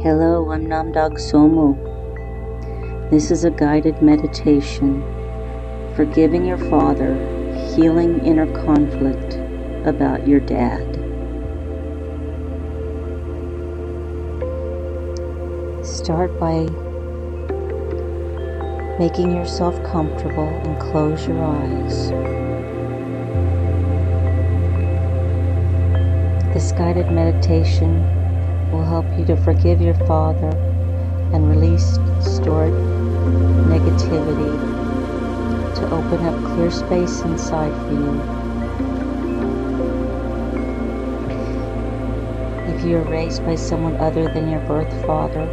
Hello, I'm Namdag Tsomo. This is a guided meditation. Forgiving your father, healing inner conflict about your dad. Start by making yourself comfortable and close your eyes. This guided meditation will help you to forgive your father and release stored negativity to open up clear space inside for you. If you are raised by someone other than your birth father,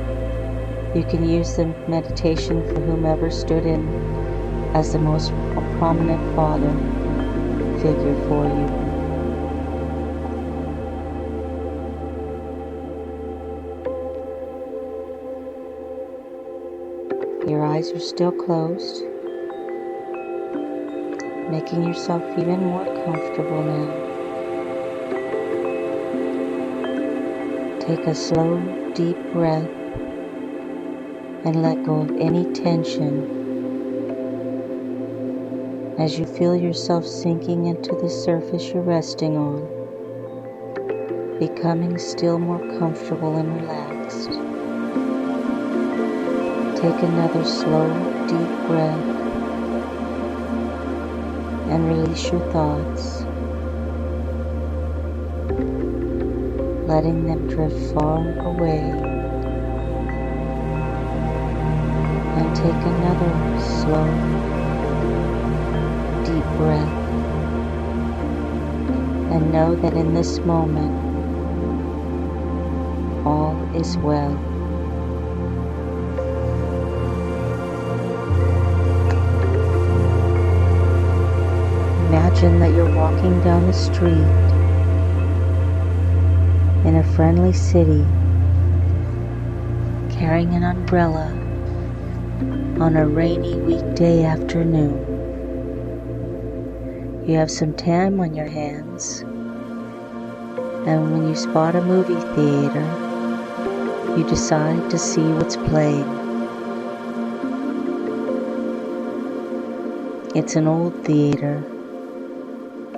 you can use the meditation for whomever stood in as the most prominent father figure for you. Your eyes are still closed, making yourself even more comfortable now. Take a slow, deep breath and let go of any tension as you feel yourself sinking into the surface you're resting on, becoming still more comfortable and relaxed. Take another slow, deep breath and release your thoughts, letting them drift far away. And take another slow, deep breath and know that in this moment, all is well. Imagine that you're walking down the street in a friendly city, carrying an umbrella on a rainy weekday afternoon. You have some time on your hands, and when you spot a movie theater, you decide to see what's playing. It's an old theater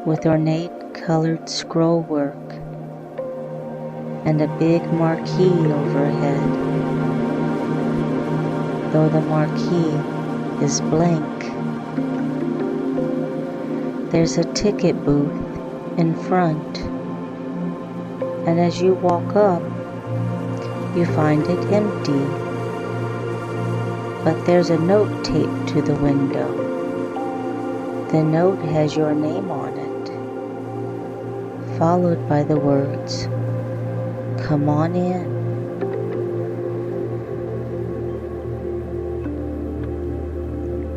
with ornate colored scrollwork and a big marquee overhead, though the marquee is blank. There's a ticket booth in front, and as you walk up, you find it empty, but there's a note taped to the window. The note has your name on it, followed by the words, "Come on in."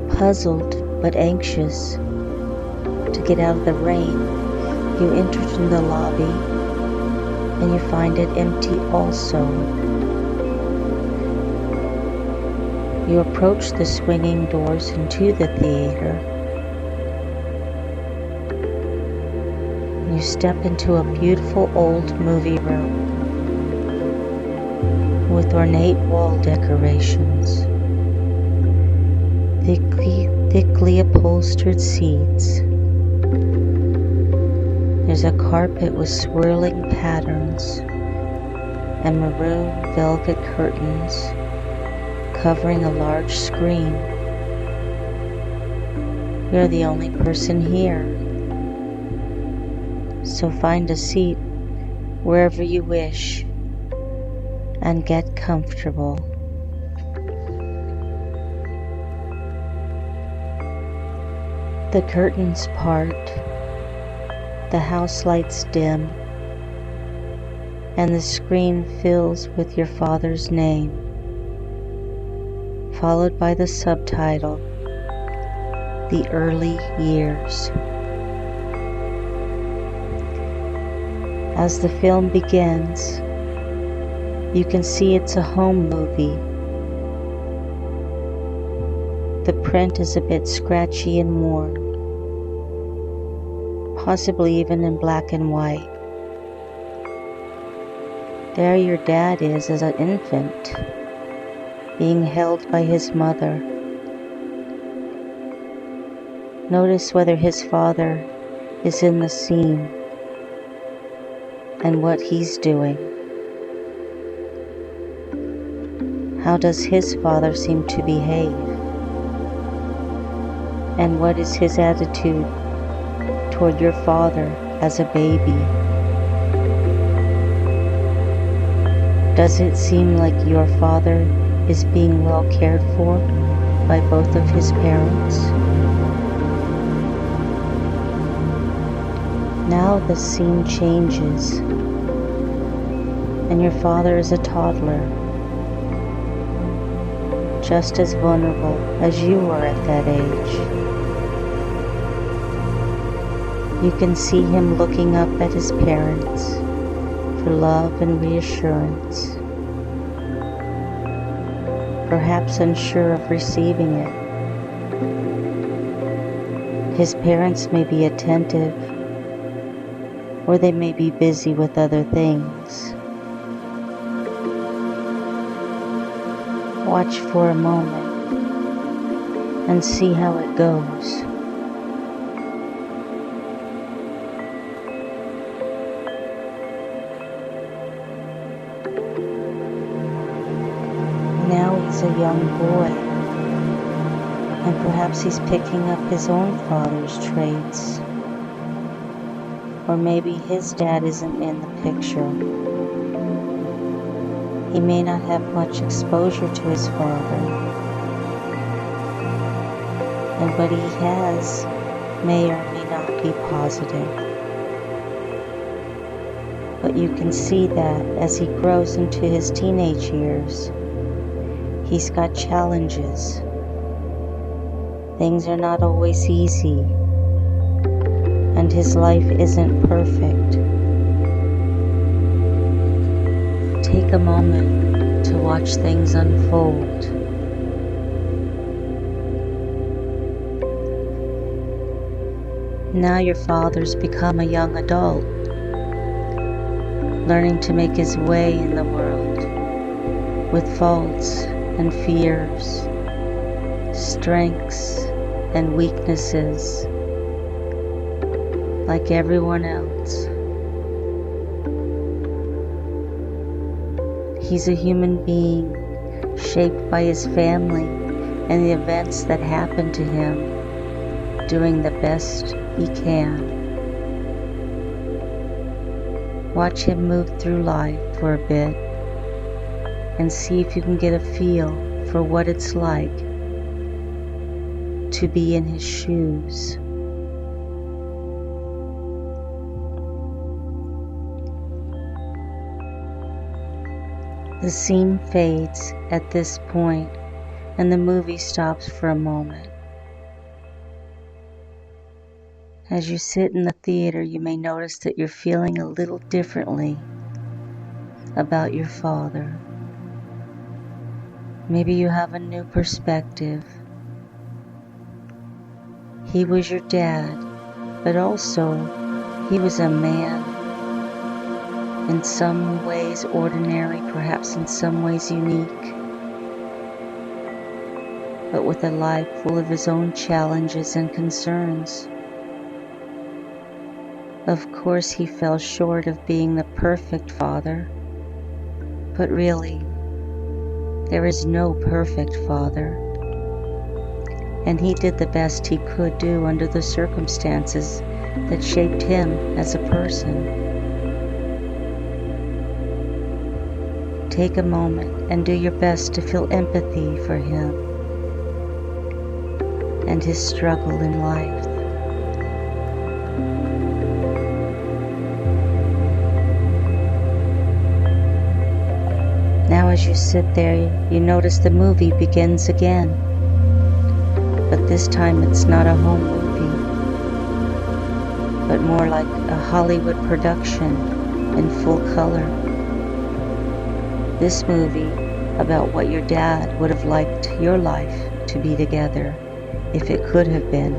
Puzzled but anxious to get out of the rain, you enter into the lobby and you find it empty also. You approach the swinging doors into the theater. You step into a beautiful old movie room with ornate wall decorations, thickly upholstered seats. There's a carpet with swirling patterns and maroon velvet curtains covering a large screen. You're the only person here, so find a seat wherever you wish and get comfortable. The curtains part, the house lights dim, and the screen fills with your father's name, followed by the subtitle, "The Early Years." As the film begins, you can see it's a home movie. The print is a bit scratchy and worn, possibly even in black and white. There your dad is as an infant, being held by his mother. Notice whether his father is in the scene and what he's doing. How does his father seem to behave? And what is his attitude toward your father as a baby? Does it seem like your father is being well cared for by both of his parents? Now the scene changes, and your father is a toddler, just as vulnerable as you were at that age. You can see him looking up at his parents for love and reassurance, perhaps unsure of receiving it. His parents may be attentive, or they may be busy with other things. Watch for a moment and see how it goes. Now he's a young boy, and perhaps he's picking up his own father's traits. Or maybe his dad isn't in the picture. He may not have much exposure to his father, and what he has may or may not be positive. But you can see that as he grows into his teenage years, he's got challenges. Things are not always easy, and his life isn't perfect. Take a moment to watch things unfold. Now your father's become a young adult, learning to make his way in the world with faults and fears, strengths and weaknesses, like everyone else. He's a human being shaped by his family and the events that happen to him, doing the best he can. Watch him move through life for a bit and see if you can get a feel for what it's like to be in his shoes. The scene fades at this point, and the movie stops for a moment. As you sit in the theater, you may notice that you're feeling a little differently about your father. Maybe you have a new perspective. He was your dad, but also he was a man. In some ways ordinary, perhaps in some ways unique, but with a life full of his own challenges and concerns. Of course, he fell short of being the perfect father, but really, there is no perfect father, and he did the best he could do under the circumstances that shaped him as a person. Take a moment and do your best to feel empathy for him and his struggle in life. Now as you sit there, you notice the movie begins again, but this time it's not a home movie, but more like a Hollywood production in full color. This movie about what your dad would have liked your life to be together if it could have been.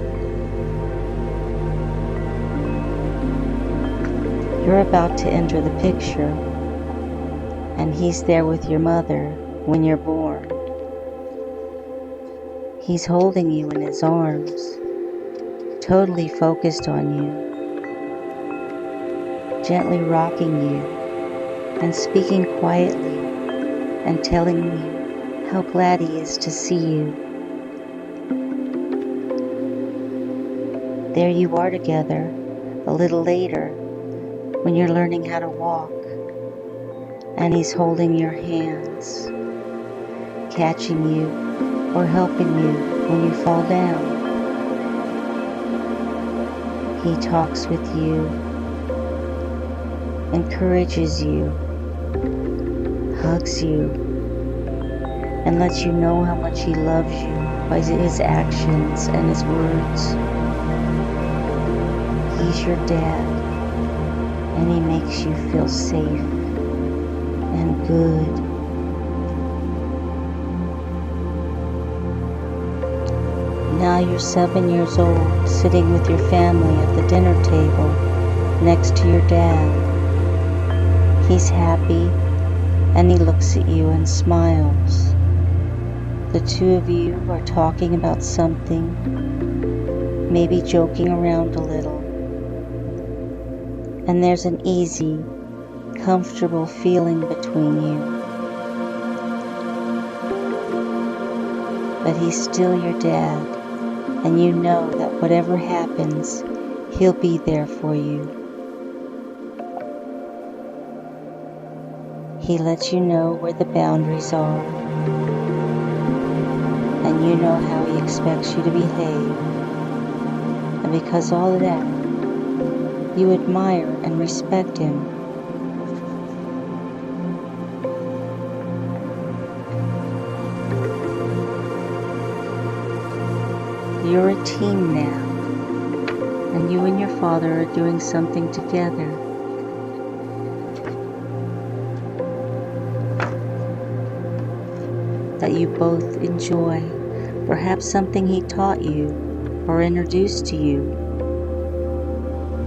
You're about to enter the picture, and He's there with your mother when you're born. He's holding you in His arms, totally focused on you, gently rocking you and speaking quietly and telling you how glad He is to see you. There you are together a little later when you're learning how to walk, and He's holding your hands, catching you or helping you when you fall down. He talks with you, encourages you, hugs you, and lets you know how much He loves you by His actions and His words. He's your dad, and He makes you feel safe and good. Now you're 7 years old, sitting with your family at the dinner table next to your dad. He's happy, and he looks at you and smiles. The two of you are talking about something, maybe joking around a little. And there's an easy, comfortable feeling between you. But He's still your dad, and you know that whatever happens, He'll be there for you. He lets you know where the boundaries are, and you know how He expects you to behave. And because all of that, you admire and respect Him. You're a team now, and you and your father are doing something together. That you both enjoy, perhaps something He taught you or introduced to you.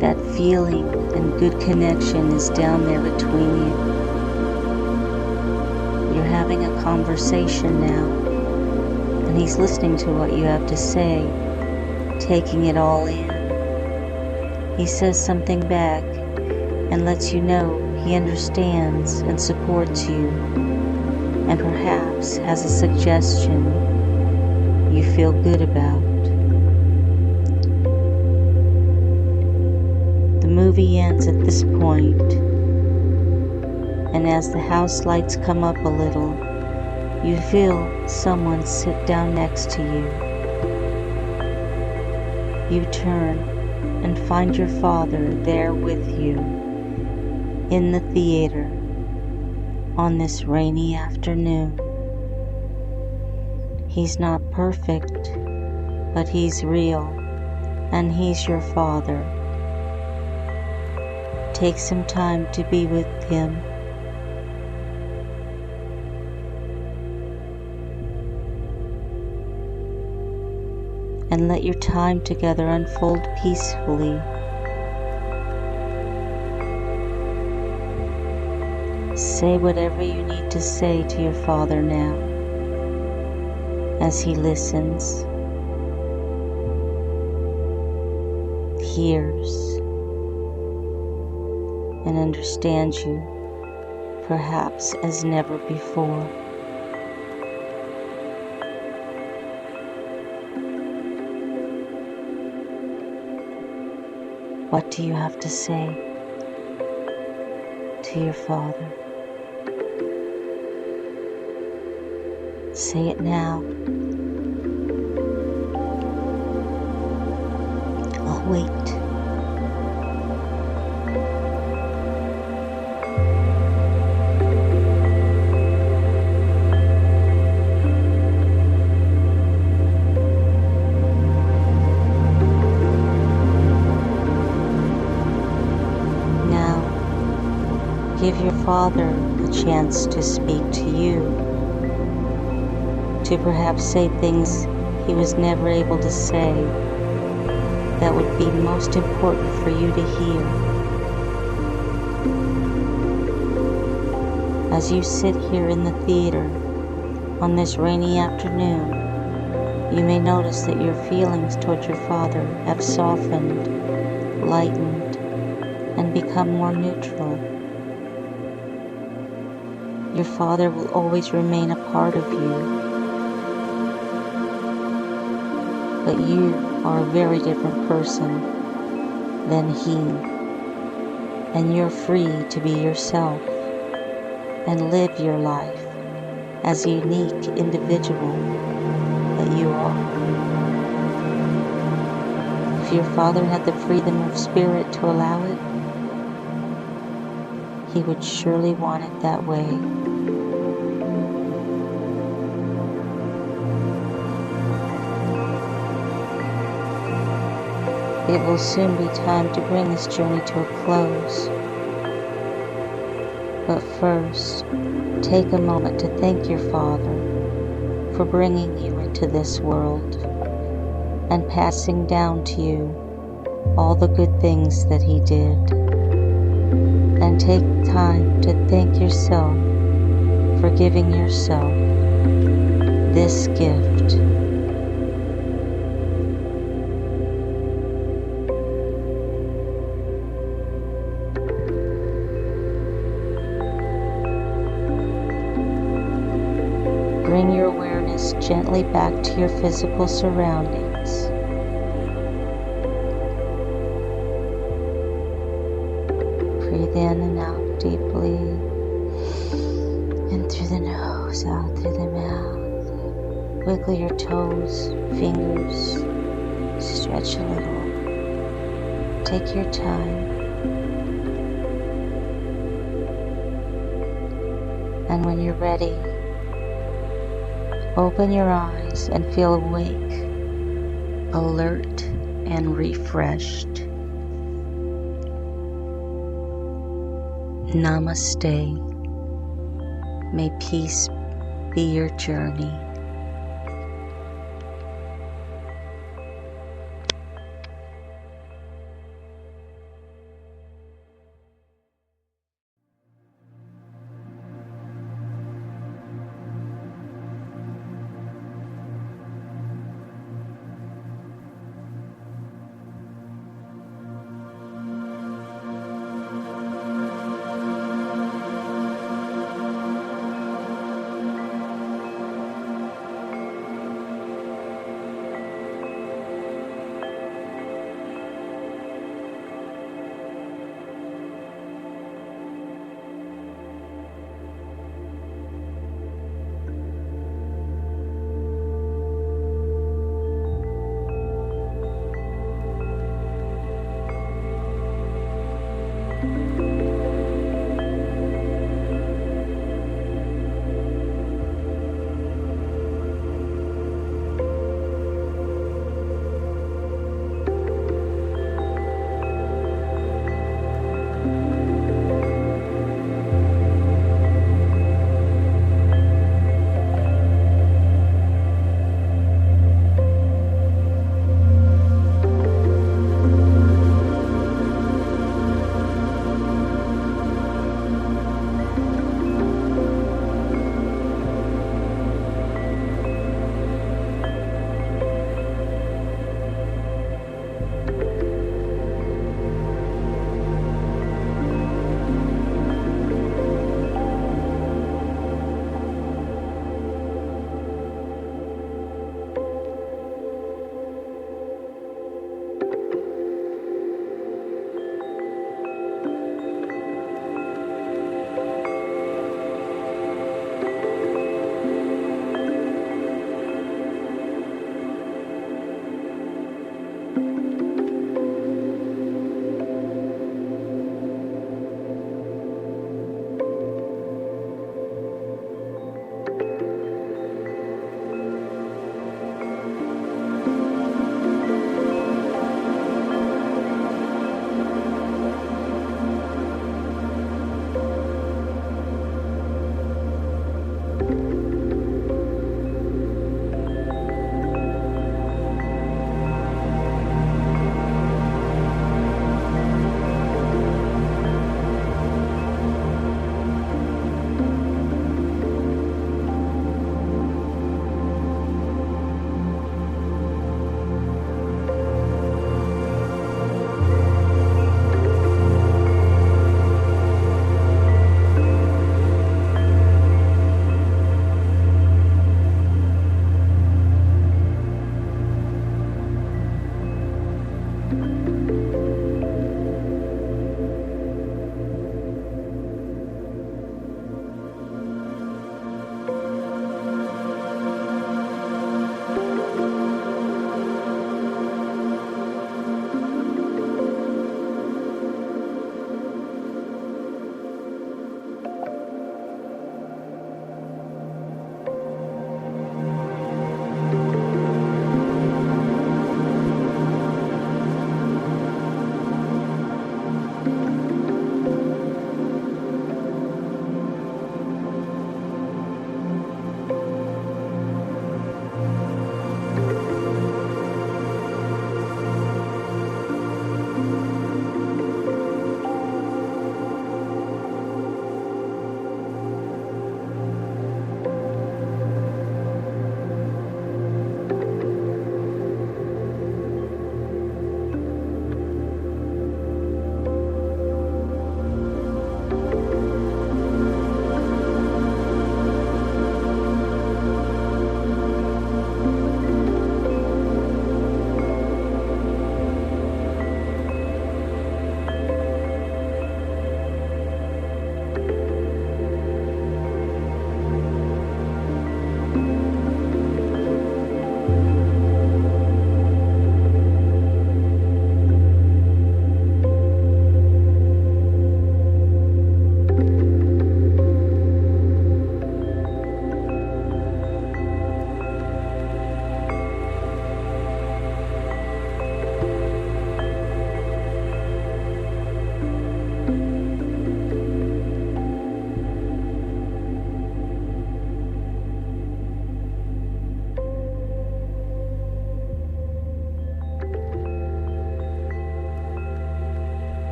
That feeling and good connection is down there between you. You're having a conversation now, and He's listening to what you have to say, taking it all in. He says something back and lets you know He understands and supports you, and perhaps has a suggestion you feel good about. The movie ends at this point, and as the house lights come up a little, you feel someone sit down next to you. You turn and find your father there with you in the theater on this rainy afternoon. He's not perfect, but He's real, and He's your father. Take some time to be with Him. And let your time together unfold peacefully. Say whatever you need to say to your father now, as He listens, hears, and understands you, perhaps as never before. What do you have to say to your father? Say it now. I'll wait. Give your father a chance to speak to you, to perhaps say things he was never able to say that would be most important for you to hear. As you sit here in the theater on this rainy afternoon, you may notice that your feelings toward your father have softened, lightened, and become more neutral. Your father will always remain a part of you, but you are a very different person than he, and you're free to be yourself and live your life as a unique individual that you are. If your father had the freedom of spirit to allow it, he would surely want it that way. It will soon be time to bring this journey to a close. But first, take a moment to thank your father for bringing you into this world and passing down to you all the good things that he did. And take time to thank yourself for giving yourself this gift. Bring your awareness gently back to your physical surroundings. Breathe in and out deeply, in through the nose, out through the mouth. Wiggle your toes, fingers, stretch a little. Take your time. And when you're ready, open your eyes and feel awake, alert, and refreshed. Namaste. May peace be your journey.